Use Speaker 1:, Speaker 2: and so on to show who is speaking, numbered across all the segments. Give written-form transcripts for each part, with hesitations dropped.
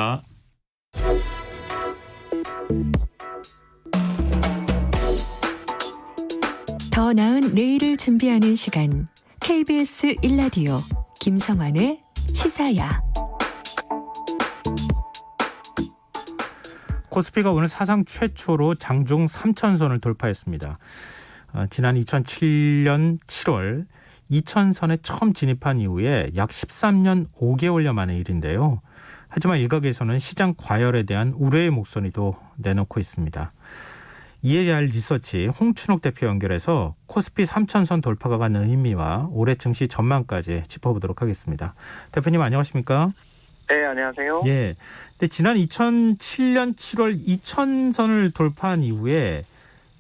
Speaker 1: 아,
Speaker 2: 더 나은 내일을 준비하는 시간 KBS 1라디오 김성환의 시사야.
Speaker 3: 코스피가 오늘 사상 최초로 장중 3,000선을 돌파했습니다. 지난 2007년 7월 2,000선에 처음 진입한 이후에 약 13년 5개월여 만의 일인데요. 하지만 일각에서는 시장 과열에 대한 우려의 목소리도 내놓고 있습니다. 이에 대한 리서치 홍춘옥 대표 연결해서 코스피 3,000선 돌파가 갖는 의미와 올해 증시 전망까지 짚어보도록 하겠습니다. 대표님 안녕하십니까?
Speaker 4: 네, 안녕하세요.
Speaker 3: 예. 근데 지난 2007년 7월 2,000선을 돌파한 이후에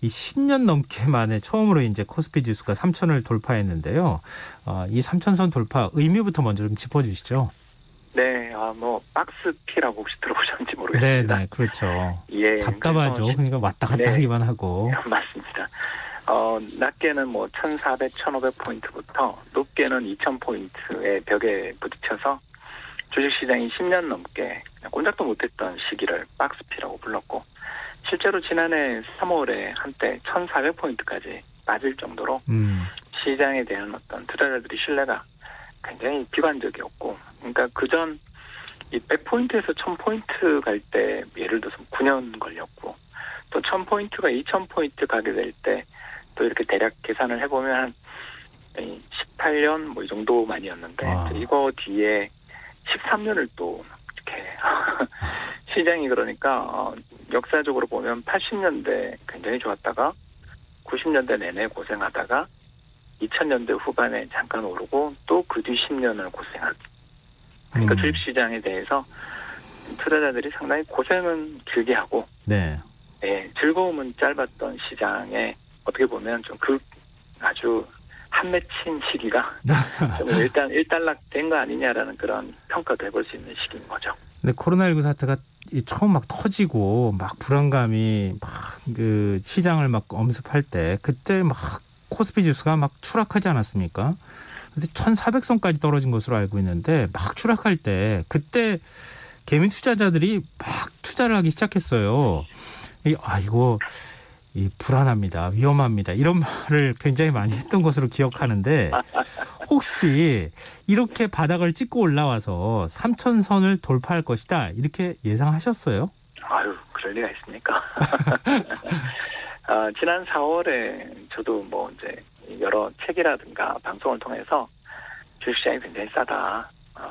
Speaker 3: 이 10년 넘게 만에 처음으로 이제 코스피 지수가 3,000을 돌파했는데요. 이 3,000선 돌파 의미부터 먼저 좀 짚어주시죠.
Speaker 4: 네, 박스피라고 혹시 들어보셨는지 모르겠습니다.
Speaker 3: 네, 그렇죠.
Speaker 4: 예,
Speaker 3: 답답하죠. 그러니까 왔다 갔다
Speaker 4: 네.
Speaker 3: 하기만 하고.
Speaker 4: 맞습니다. 낮게는 1,400, 1,500포인트부터 높게는 2,000포인트의 벽에 부딪혀서 주식시장이 10년 넘게 그냥 꼼짝도 못했던 시기를 박스피라고 불렀고, 실제로 지난해 3월에 한때 1,400포인트까지 빠질 정도로 시장에 대한 어떤 투자자들의 신뢰가 굉장히 비관적이었고, 그러니까 그전 이 100포인트에서 1,000포인트 갈 때 예를 들어서 9년 걸렸고, 또 1,000포인트가 2,000포인트 가게 될 때 또 이렇게 대략 계산을 해보면 한 18년 뭐 이 정도만이었는데, 이거 뒤에 13년을 또 이렇게 시장이 그러니까 역사적으로 보면 80년대 굉장히 좋았다가 90년대 내내 고생하다가 2000년대 후반에 잠깐 오르고 또 그 뒤 10년을 고생한. 그러니까 주식시장에 대해서 투자자들이 상당히 고생은 길게 하고,
Speaker 3: 네.
Speaker 4: 예, 즐거움은 짧았던 시장에 어떻게 보면 좀 아주 한맺힌 시기가 좀 일단락된 거 아니냐라는 그런 평가도 해볼 수 있는 시기인 거죠.
Speaker 3: 근데 코로나19 사태가 처음 막 터지고 막 불안감이 막 그 시장을 막 엄습할 때 그때 막 코스피 지수가 막 추락하지 않았습니까? 근데 1,400선까지 떨어진 것으로 알고 있는데 막 추락할 때 그때 개미 투자자들이 막 투자를 하기 시작했어요. 이거 불안합니다. 위험합니다. 이런 말을 굉장히 많이 했던 것으로 기억하는데, 혹시 이렇게 바닥을 찍고 올라와서 3,000선을 돌파할 것이다 이렇게 예상하셨어요?
Speaker 4: 아유, 그럴 리가 있습니까? 지난 4월에 저도 뭐 이제 여러 책이라든가 방송을 통해서 주식시장이 굉장히 싸다.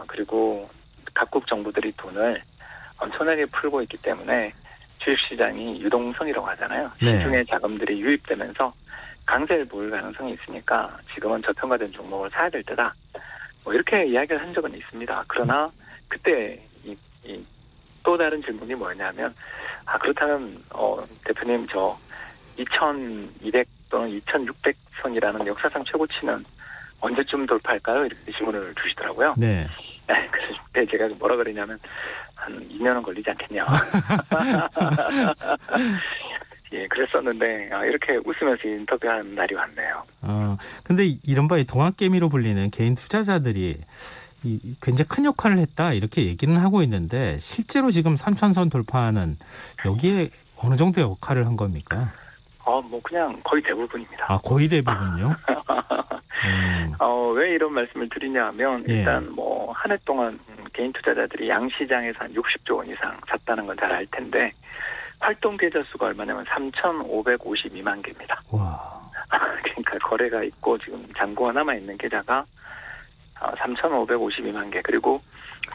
Speaker 4: 그리고 각국 정부들이 돈을 엄청나게 풀고 있기 때문에 주식시장이 유동성이라고 하잖아요.
Speaker 3: 네.
Speaker 4: 시중에 자금들이 유입되면서 강세를 보일 가능성이 있으니까 지금은 저평가된 종목을 사야 될 때다. 뭐 이렇게 이야기를 한 적은 있습니다. 그러나 그때 또 다른 질문이 뭐냐면, 그렇다면 대표님 저 2,200 또는 2,600선이라는 역사상 최고치는 언제쯤 돌파할까요? 이렇게 질문을 주시더라고요.
Speaker 3: 네.
Speaker 4: 그때 제가 뭐라 그러냐면 한 2년은 걸리지 않겠냐. 예, 그랬었는데 이렇게 웃으면서 인터뷰하는 날이 왔네요.
Speaker 3: 근데 이른바 동학개미로 불리는 개인 투자자들이 굉장히 큰 역할을 했다 이렇게 얘기는 하고 있는데, 실제로 지금 3,000선 돌파하는 여기에 어느 정도 역할을 한 겁니까?
Speaker 4: 뭐 그냥 거의 대부분입니다.
Speaker 3: 거의 대부분요?
Speaker 4: 왜 이런 말씀을 드리냐면,
Speaker 3: 예.
Speaker 4: 일단 뭐 한 해 동안 개인 투자자들이 양시장에서 한 60조 원 이상 샀다는 건 잘 알 텐데, 활동 계좌 수가 얼마냐면 3,552만 개입니다.
Speaker 3: 와.
Speaker 4: 그러니까 거래가 있고 지금 잔고가 남아있는 계좌가 3,552만 개. 그리고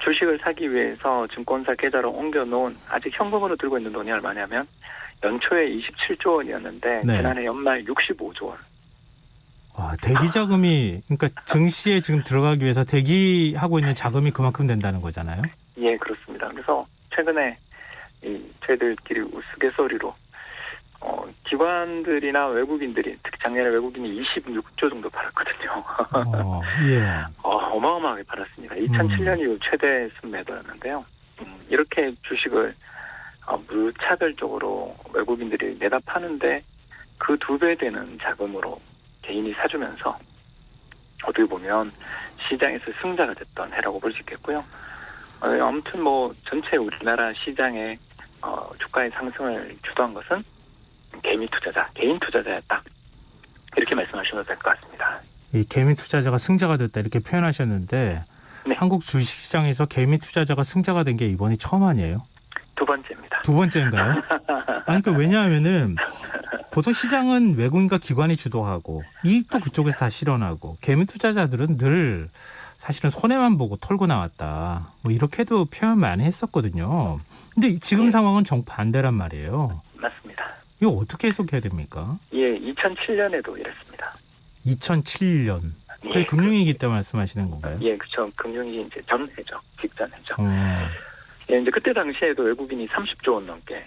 Speaker 4: 주식을 사기 위해서 증권사 계좌로 옮겨놓은, 아직 현금으로 들고 있는 돈이 얼마냐면 연초에 27조 원이었는데
Speaker 3: 네.
Speaker 4: 지난해 연말 65조 원.
Speaker 3: 대기 자금이, 그러니까 증시에 지금 들어가기 위해서 대기하고 있는 자금이 그만큼 된다는 거잖아요.
Speaker 4: 예, 그렇습니다. 그래서 최근에 저희들끼리 우스갯소리로 기관들이나 외국인들이, 특히 작년에 외국인이 26조 정도 팔았거든요.
Speaker 3: 예.
Speaker 4: 어마어마하게 팔았습니다. 2007년 이후 최대 순매도였는데요. 이렇게 주식을 무차별적으로 외국인들이 내다 파는데 그 2배 되는 자금으로 개인이 사주면서 어떻게 보면 시장에서 승자가 됐던 해라고 볼 수 있겠고요. 아무튼 뭐 전체 우리나라 시장의 주가의 상승을 주도한 것은 개미 투자자, 개인 투자자였다. 이렇게 말씀하셔도 될 것 같습니다.
Speaker 3: 이 개미 투자자가 승자가 됐다 이렇게 표현하셨는데
Speaker 4: 네.
Speaker 3: 한국 주식시장에서 개미 투자자가 승자가 된 게 이번이 처음 아니에요?
Speaker 4: 두 번째입니다.
Speaker 3: 두 번째인가요? 아니 그러니까 왜냐하면은 보통 시장은 외국인과 기관이 주도하고 이익도 그쪽에서 다 실현하고 개미 투자자들은 늘 사실은 손해만 보고 털고 나왔다. 뭐 이렇게도 표현 많이 했었거든요. 근데 지금
Speaker 4: 네.
Speaker 3: 상황은 정반대란 말이에요.
Speaker 4: 맞습니다.
Speaker 3: 이거 어떻게 해석해야 됩니까?
Speaker 4: 예, 2007년에도 이랬습니다.
Speaker 3: 2007년. 그게
Speaker 4: 예,
Speaker 3: 금융위기 때 말씀하시는 건가요?
Speaker 4: 예, 그렇죠. 금융이 이제 전해죠. 직전해죠.
Speaker 3: 어.
Speaker 4: 예, 이제 그때 당시에도 외국인이 30조 원 넘게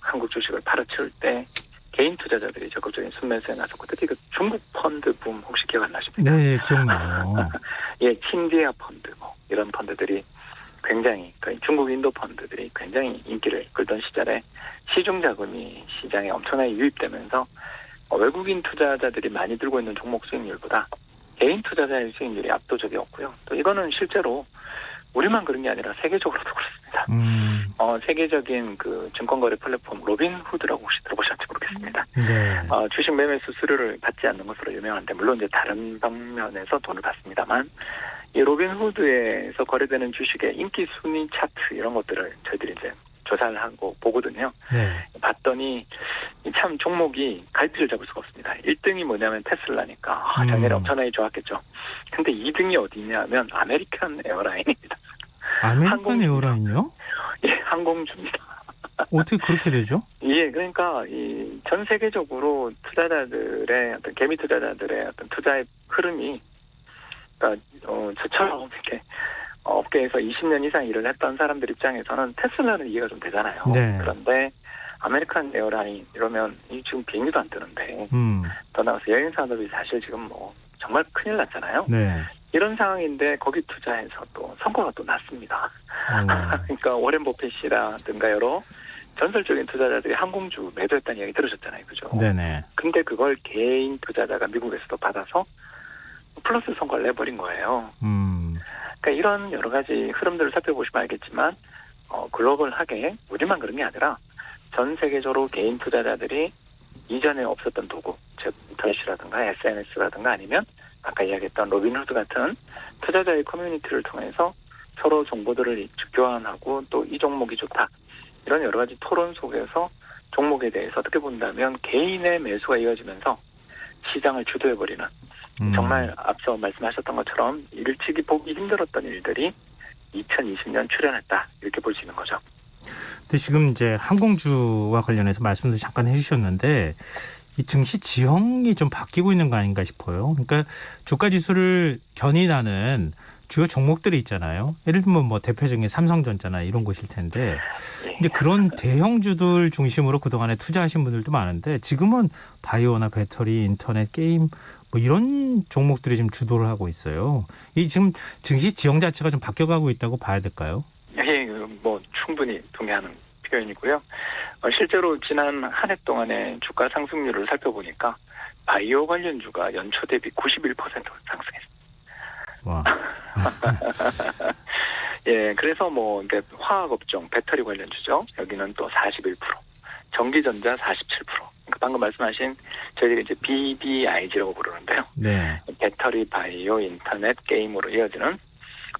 Speaker 4: 한국 주식을 팔아치울 때 개인 투자자들이 적극적인 순매수에 나섰고 특히 그 중국 펀드 붐 혹시 기억 안 나십니까?
Speaker 3: 네, 기억나요.
Speaker 4: 예, 칭디아 펀드 뭐 이런 펀드들이 굉장히 중국 인도 펀드들이 굉장히 인기를 끌던 시절에 시중 자금이 시장에 엄청나게 유입되면서 외국인 투자자들이 많이 들고 있는 종목 수익률보다 개인 투자자의 수익률이 압도적이었고요. 또 이거는 실제로 우리만 그런 게 아니라 세계적으로도 그렇습니다. 세계적인 그 증권거래 플랫폼 로빈후드라고 혹시 들어보셨는지 모르겠습니다.
Speaker 3: 네.
Speaker 4: 주식 매매 수수료를 받지 않는 것으로 유명한데 물론 이제 다른 방면에서 돈을 받습니다만 이 로빈후드에서 거래되는 주식의 인기 순위 차트 이런 것들을 저희들이 이제 조사를 하고 보거든요.
Speaker 3: 네.
Speaker 4: 봤더니 참 종목이 갈피를 잡을 수가 없습니다. 1등이 뭐냐면 테슬라니까 작년에 엄청나게 좋았겠죠. 근데 2등이 어디냐면 아메리칸 에어라인입니다.
Speaker 3: 아메리칸 에어라인요?
Speaker 4: 예, 항공주입니다.
Speaker 3: 어떻게 그렇게 되죠?
Speaker 4: 예, 그러니까 전 세계적으로 투자자들의 어떤 개미 투자자들의 어떤 투자의 흐름이 그러니까 저처럼 이렇게 업계에서 20년 이상 일을 했던 사람들 입장에서는 테슬라는 이해가 좀 되잖아요.
Speaker 3: 네.
Speaker 4: 그런데 아메리칸 에어라인 이러면 지금 비행기도 안 뜨는데 더 나가서 여행 산업이 사실 지금 뭐 정말 큰일 났잖아요.
Speaker 3: 네.
Speaker 4: 이런 상황인데 거기 투자해서 또 성과가 또 났습니다. 그러니까 워렌 버핏이라든가 여러 전설적인 투자자들이 항공주 매도했다는 이야기 들으셨잖아요. 그죠?
Speaker 3: 네네.
Speaker 4: 근데 그걸 개인 투자자가 미국에서도 받아서 플러스 성과를 내버린 거예요. 그러니까 이런 여러 가지 흐름들을 살펴보시면 알겠지만 글로벌하게 우리만 그런 게 아니라 전 세계적으로 개인 투자자들이 이전에 없었던 도구, 즉 인터넷이라든가 SNS라든가 아니면 아까 이야기했던 로빈후드 같은 투자자의 커뮤니티를 통해서 서로 정보들을 교환하고 또 이 종목이 좋다. 이런 여러 가지 토론 속에서 종목에 대해서 어떻게 본다면 개인의 매수가 이어지면서 시장을 주도해버리는 정말 앞서 말씀하셨던 것처럼 일찍이 보기 힘들었던 일들이 2020년 출현했다. 이렇게 볼 수 있는 거죠.
Speaker 3: 근데 지금 이제 항공주와 관련해서 말씀도 잠깐 해주셨는데 이 증시 지형이 좀 바뀌고 있는 거 아닌가 싶어요. 그러니까 주가 지수를 견인하는 주요 종목들이 있잖아요. 예를 들면 뭐 대표적인 삼성전자나 이런 곳일 텐데, 근데 그런 대형주들 중심으로 그동안에 투자하신 분들도 많은데 지금은 바이오나 배터리, 인터넷, 게임 뭐 이런 종목들이 지금 주도를 하고 있어요. 이 지금 증시 지형 자체가 좀 바뀌어가고 있다고 봐야 될까요?
Speaker 4: 예, 뭐 충분히 동의하는 표현이고요. 실제로 지난 한 해 동안의 주가 상승률을 살펴보니까 바이오 관련주가 연초 대비 91% 상승했습니다.
Speaker 3: 와.
Speaker 4: 예, 그래서 뭐 이제 화학 업종, 배터리 관련주죠. 여기는 또 41%, 전기전자 47%. 그러니까 방금 말씀하신 저희들이 이제 BBIG라고 부르는데요.
Speaker 3: 네.
Speaker 4: 배터리, 바이오, 인터넷, 게임으로 이어지는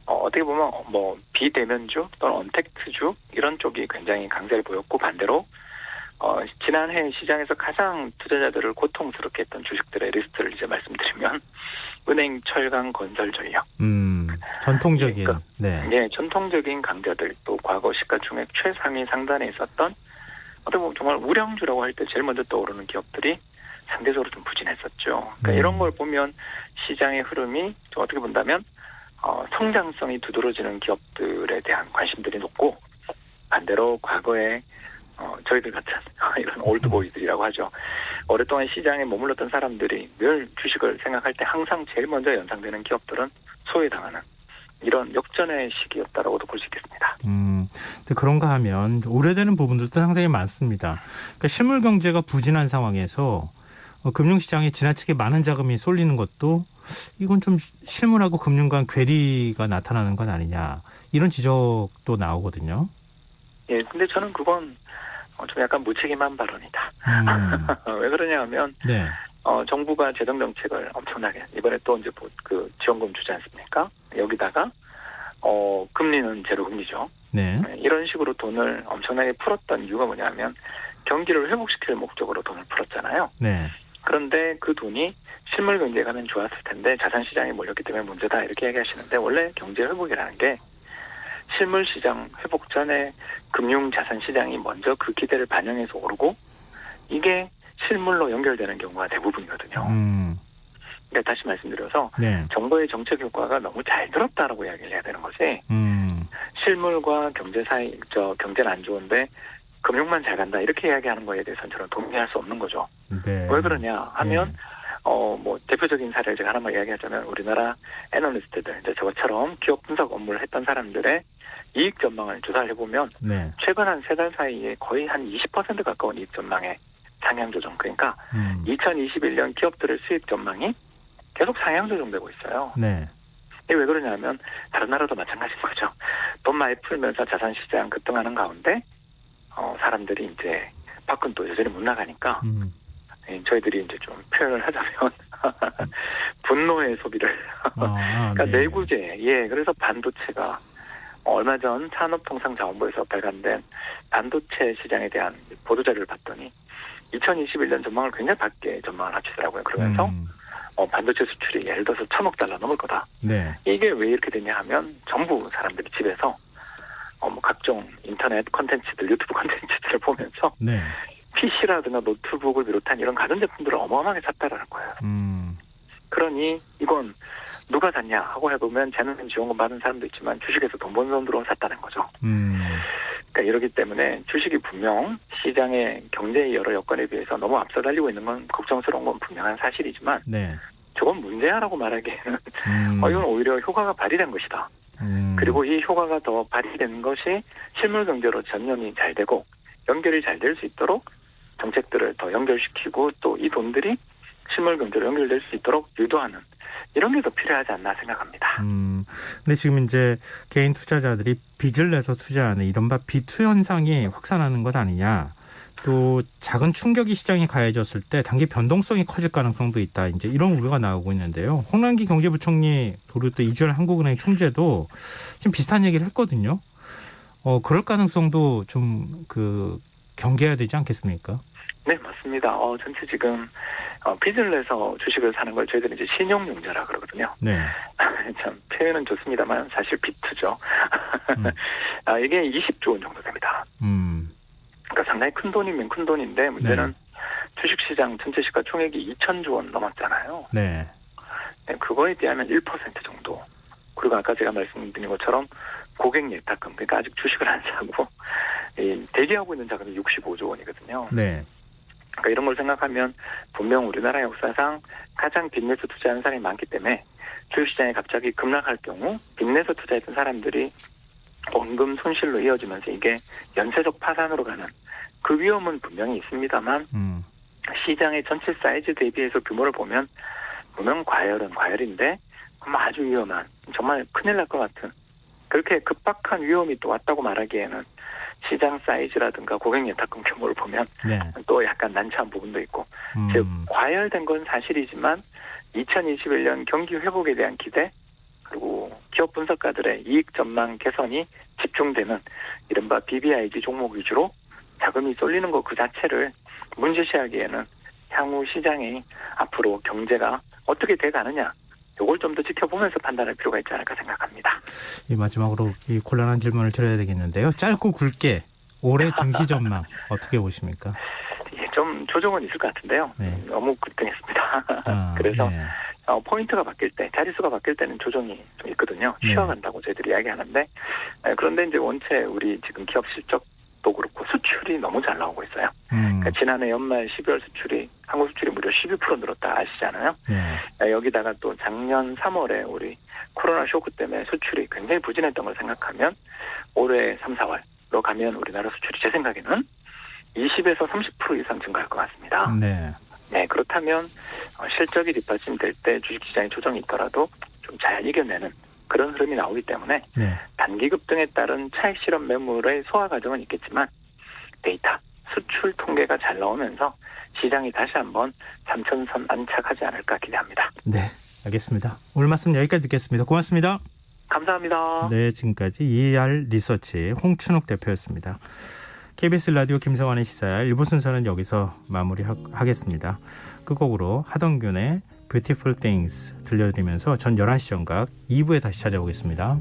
Speaker 4: 어떻게 보면 뭐 비대면주 또는 언택트주 이런 쪽이 굉장히 강세를 보였고 반대로 지난해 시장에서 가장 투자자들을 고통스럽게 했던 주식들의 리스트를 이제 말씀드리면 은행, 철강, 건설, 전력.
Speaker 3: 전통적인.
Speaker 4: 그러니까,
Speaker 3: 네.
Speaker 4: 예, 전통적인 강자들 또 과거 시가총액 최상위 상단에 있었던 어떻게 보면 정말 우량주라고 할 때 제일 먼저 떠오르는 기업들이 상대적으로 좀 부진했었죠. 그러니까 이런 걸 보면 시장의 흐름이 좀 어떻게 본다면 성장성이 두드러지는 기업들에 대한 관심들이 높고 반대로 과거에 저희들 같은 이런 올드보이들이라고 하죠. 오랫동안 시장에 머물렀던 사람들이 늘 주식을 생각할 때 항상 제일 먼저 연상되는 기업들은 소외당하는 이런 역전의 시기였다라고도 볼 수 있겠습니다.
Speaker 3: 근데 그런가 하면 우려되는 부분들도 상당히 많습니다. 그러니까 실물 경제가 부진한 상황에서 금융시장에 지나치게 많은 자금이 쏠리는 것도 이건 좀 실물하고 금융 간 괴리가 나타나는 건 아니냐 이런 지적도 나오거든요.
Speaker 4: 예, 근데 저는 그건 좀 약간 무책임한 발언이다. 왜 그러냐 하면
Speaker 3: 네.
Speaker 4: 정부가 재정 정책을 엄청나게 이번에 또 이제 그 지원금 주지 않습니까? 여기다가 금리는 제로 금리죠.
Speaker 3: 네.
Speaker 4: 이런 식으로 돈을 엄청나게 풀었던 이유가 뭐냐면 경기를 회복시킬 목적으로 돈을 풀었잖아요.
Speaker 3: 네.
Speaker 4: 그런데 그 돈이 실물 경제에 가면 좋았을 텐데 자산 시장에 몰렸기 때문에 문제다 이렇게 얘기하시는데 원래 경제 회복이라는 게 실물 시장 회복 전에 금융 자산 시장이 먼저 그 기대를 반영해서 오르고 이게 실물로 연결되는 경우가 대부분이거든요. 그러니까 다시 말씀드려서
Speaker 3: 네.
Speaker 4: 정부의 정책 효과가 너무 잘 들었다라고 이야기를 해야 되는 거지. 실물과 경제 사이 경제는 안 좋은데 금융만 잘 간다 이렇게 이야기하는 거에 대해서는 저는 동의할 수 없는 거죠.
Speaker 3: 네.
Speaker 4: 왜 그러냐 하면 뭐 대표적인 사례를 제가 하나만 이야기하자면 우리나라 애널리스트들 이제 저처럼 기업 분석 업무를 했던 사람들의 이익 전망을 조사를 해보면
Speaker 3: 네.
Speaker 4: 최근 한 3달 사이에 거의 한 20% 가까운 이익 전망의 상향 조정. 그러니까 2021년 기업들의 수익 전망이 계속 상향 조정되고 있어요.
Speaker 3: 네.
Speaker 4: 이게 왜 그러냐면 다른 나라도 마찬가지인 거죠. 돈 많이 풀면서 자산 시장 급등하는 가운데 사람들이 이제 밖은 또 여전히 못 나가니까 저희들이 이제 좀 표현을 하자면 분노의 소비를 그러니까
Speaker 3: 네.
Speaker 4: 내구재 그래서 반도체가 얼마 전 산업통상자원부에서 발간된 반도체 시장에 대한 보도자료를 봤더니 2021년 전망을 굉장히 밝게 전망을 하시더라고요. 그러면서 반도체 수출이 예를 들어서 1,000억 달러 넘을 거다.
Speaker 3: 네.
Speaker 4: 이게 왜 이렇게 되냐 하면 전부 사람들이 집에서 뭐 각종 인터넷 콘텐츠들, 유튜브 콘텐츠들을 보면서
Speaker 3: 네.
Speaker 4: PC라든가 노트북을 비롯한 이런 가전제품들을 어마어마하게 샀다라는 거예요. 그러니 이건 누가 샀냐 하고 해보면 재능 지원금 받은 사람도 있지만 주식에서 돈 번 돈으로 샀다는 거죠. 그러니까 이러기 때문에 주식이 분명 시장의 경제의 여러 여건에 비해서 너무 앞서 달리고 있는 건 걱정스러운 건 분명한 사실이지만
Speaker 3: 네.
Speaker 4: 저건 문제야라고 말하기에는 이건 오히려 효과가 발휘된 것이다. 그리고 이 효과가 더 발휘되는 것이 실물 경제로 전염이 잘 되고 연결이 잘 될 수 있도록 정책들을 더 연결시키고 또 이 돈들이 실물 경제로 연결될 수 있도록 유도하는 이런 게 더 필요하지 않나 생각합니다.
Speaker 3: 근데 지금 이제 개인 투자자들이 빚을 내서 투자하는 이른바 비투 현상이 확산하는 것 아니냐. 또 작은 충격이 시장에 가해졌을 때 단기 변동성이 커질 가능성도 있다. 이제 이런 우려가 나오고 있는데요. 홍남기 경제부총리 그리고 또 이주열 한국은행 총재도 지금 비슷한 얘기를 했거든요. 그럴 가능성도 좀 경계해야 되지 않겠습니까?
Speaker 4: 네, 맞습니다. 전체 지금 빚을 내서 주식을 사는 걸 저희들은 이제 신용융자라 그러거든요.
Speaker 3: 네.
Speaker 4: 참 표현은 좋습니다만 사실 비투죠. 이게 20조 원 정도 됩니다. 그러니까 상당히 큰 돈이면 큰 돈인데 문제는 주식시장 전체 시가총액이 2,000조 원 넘었잖아요.
Speaker 3: 네.
Speaker 4: 네, 그거에 비하면 1% 정도. 그리고 아까 제가 말씀드린 것처럼 고객 예탁금, 그러니까 아직 주식을 안 사고 대기하고 있는 자금이 65조 원이거든요.
Speaker 3: 네.
Speaker 4: 그러니까 이런 걸 생각하면 분명 우리나라 역사상 가장 빚내서 투자하는 사람이 많기 때문에 주식시장이 갑자기 급락할 경우 빚내서 투자했던 사람들이 원금 손실로 이어지면서 이게 연쇄적 파산으로 가는 그 위험은 분명히 있습니다만 시장의 전체 사이즈 대비해서 규모를 보면 분명 과열은 과열인데 아주 위험한 정말 큰일 날 것 같은 그렇게 급박한 위험이 또 왔다고 말하기에는 시장 사이즈라든가 고객 예탁금 규모를 보면 또 약간 난처한 부분도 있고 즉 과열된 건 사실이지만 2021년 경기 회복에 대한 기대 그리고 기업 분석가들의 이익 전망 개선이 집중되는 이른바 BBIG 종목 위주로 자금이 쏠리는 것 그 자체를 문제시하기에는 향후 시장이 앞으로 경제가 어떻게 돼가느냐 이걸 좀 더 지켜보면서 판단할 필요가 있지 않을까 생각합니다.
Speaker 3: 이 마지막으로 이 곤란한 질문을 드려야 되겠는데요. 짧고 굵게 올해 증시 전망 어떻게 보십니까?
Speaker 4: 좀 조정은 있을 것 같은데요.
Speaker 3: 네.
Speaker 4: 너무 급등했습니다. 그래서 포인트가 바뀔 때, 자릿수가 바뀔 때는 조정이 좀 있거든요. 쉬어간다고 저희들이 이야기하는데 그런데 이제 원체 우리 지금 기업 실적도 그렇고 수출이 너무 잘 나오고 있어요. 그러니까 지난해 연말 12월 수출이 한국 수출이 무려 12% 늘었다 아시잖아요. 여기다가 또 작년 3월에 우리 코로나 쇼크 때문에 수출이 굉장히 부진했던 걸 생각하면 올해 3, 4월로 가면 우리나라 수출이 제 생각에는 20에서 30% 이상 증가할 것 같습니다. 네, 그렇다면 실적이 뒷받침될 때 주식시장에 조정이 있더라도 좀 잘 이겨내는 그런 흐름이 나오기 때문에
Speaker 3: 네.
Speaker 4: 단기 급등에 따른 차익 실현 매물의 소화 과정은 있겠지만 데이터, 수출 통계가 잘 나오면서 시장이 다시 한번 3천선 안착하지 않을까 기대합니다.
Speaker 3: 네, 알겠습니다. 오늘 말씀 여기까지 듣겠습니다. 고맙습니다.
Speaker 4: 감사합니다.
Speaker 3: 네, 지금까지 ER 리서치 홍춘욱 대표였습니다. KBS 라디오 김성환의 시사야 1부 순서는 여기서 마무리하겠습니다. 끝곡으로 하동균의 Beautiful Things 들려드리면서 전 11시 정각 2부에 다시 찾아오겠습니다.